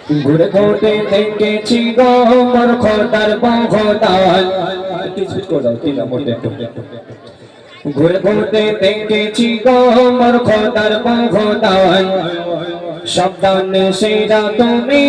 ঘুরে ঘুরে দেখেছি গো মোর খোদার বহদান। ঘুরে ঘুরে দেখেছি গো মোর খোদার বহদান। সাবধানে সেরা তুমি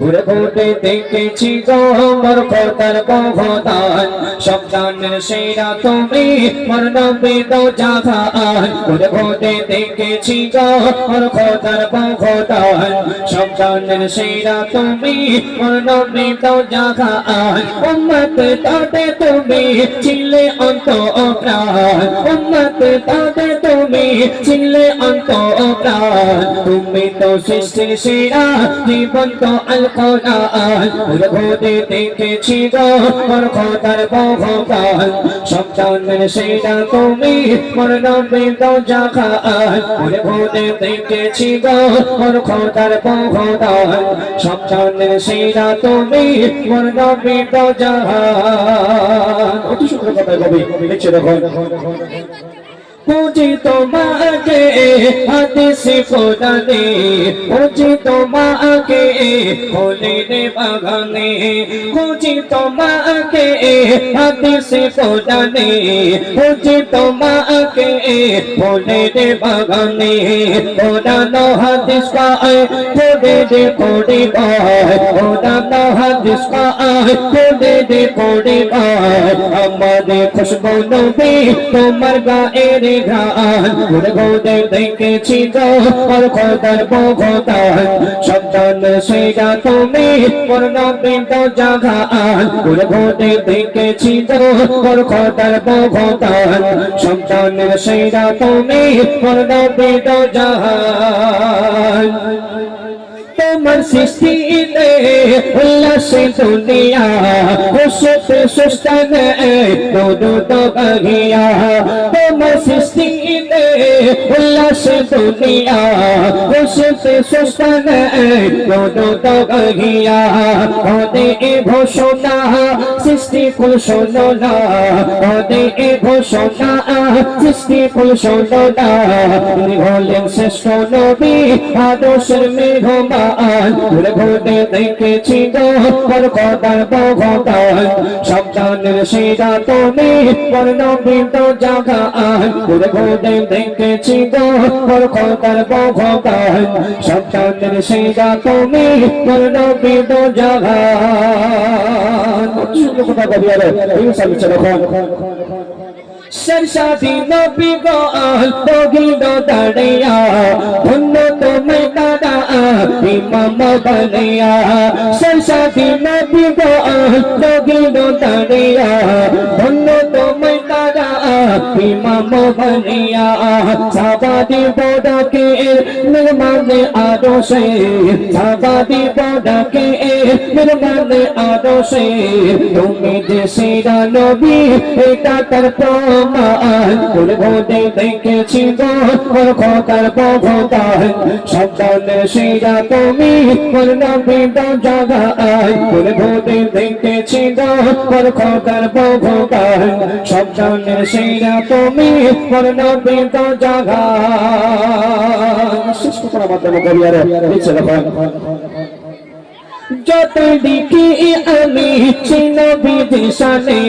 ঘুরে ঘুরে দেখেছি গো মোর খোদার বহদান। সাবধানে সেরা তুমি মোর নবী দো জাহান। ঘুরে ঘুরে দেখেছি গো মোর খোদার বহদান। সাবধানে সেরা তুমি মোর নবী দো জাহান। উম্মত তাতে তুমি ছিলে অন্তঃপ্রাণ। উম্মত তাতে তুমি ছিলে অন্তঃপ্রাণ। তুমি তো সৃষ্টি সেরা জীবন্ত আল কোরআন। ঘুরে ঘুরে দেখেছি গো মোর খোদার বহদান। সন্তানের সেরা তুমি মোর নবী দো জাহান। ঘুরে ঘুরে দেখেছি গো মোর খোদার বহদান। সন্তানের সেরা তুমি মোর নবী দো জাহান। অতি সুন্দর কথা কবি লিখছে দেখো। पूजी तो माँ के हदीस खुदाने। पूजी तो माँ के खोले ने बगाने। पूजी तो माँ के हदीस खुदाने। पूजी तो माँ के खोले ने बगाने। खुदानो हदीस का खोले दे खोले बाय। खुदानो हदीस का खोले दे खोले बाय। हमारे खुशबू नबी तुम्हार गाए ঘ্রাণ। ঘুরে ঘুরে দেখেছি গো মোর খোদার বহদান। সন্তান সেরা তুমি মোর নবী দো জাহান। ঘুরে ঘুরে দেখেছি গো মোর খোদার বহদান। সন্তান সেরা তুমি মোর নবী দো জাহান। তোমার সৃষ্টিতে উল্লাস দুনিয়া খুশত সুস্তান দুদুদ বাগিয়া। তোমার সৃষ্টিতে উল্লাস দুনিয়া খুশত সুস্তান দুদুদ বাগিয়া। ওদে ঘোষণা সৃষ্টি কুল শোনা। ওদে ঘোষণা সৃষ্টি কুল শোনা। তিনি হলেন শ্রেষ্ঠ নবী আদর্শের মেঘমা। ঘুরে ঘুরে দেখেছি গো মোর খোদার বহদান। সাবধানের সেরা তুমি মোর নবী দো জাহান। ঘুরে ঘুরে দেখেছি গো মোর খোদার বহদান। সাবধানের সেরা তুমি মোর নবী দো জাহান। সুন্দর কথা কবি আরে ইনশাআল্লাহ চলো। सरसादी नबी गो तोगिनो दड़िया। धुनो तुम्हें दादा इमाम बनिया। सरसादी नबी गो तोगिनो दड़िया। धुनो तुम्हें दादा इमाम बनिया। साबादी बोड़ा के निर्माण आदो से। साबादी बोड़ा के निर्माण आदो से। तुम्हें जैसे नबी एटा तर ঘুরে ঘুরে দেখেছি গো মোর খোদার বহদান। সন্তানের সেরা তুমি মোর নবী দো জাহান। ঘুরে ঘুরে দেখেছি গো মোর খোদার বহদান। সন্তানের সেরা তুমি মোর নবী দো জাহান। শেষ কথার মাধ্যমে কবি আরে লিখছে দেখো। যত লিখি আমি সেই নবীর শানে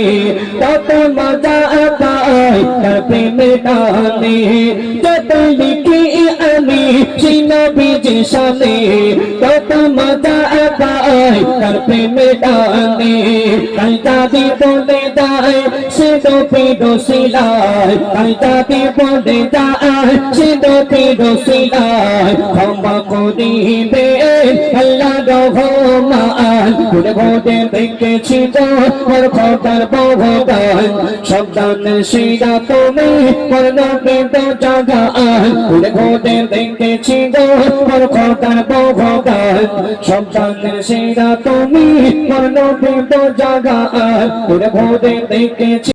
তত মজা পাই তার প্রেমের টানে। যত লিখি আমি সেই নবীর শানে তত মজা পাই তার প্রেমের টানে। তাই দাদি বলে যায় সে নবী রসিলায়। তাই দাদি বলে যায় সে নবী রসিলায়। ক্ষমা করিবে আল্লাহ রহমান। ঘুরে ঘুরে দেখেছি গো মোর খোদার বহদান। সাবধানের সেরা তুমি মোর নবী দো জাহান। ঘুরে ঘুরে দেখেছি গো মোর খোদার বহদান। সাবধানের সেরা তুমি মোর নবী দো জাহান। ঘুরে ঘুরে দেখেছি।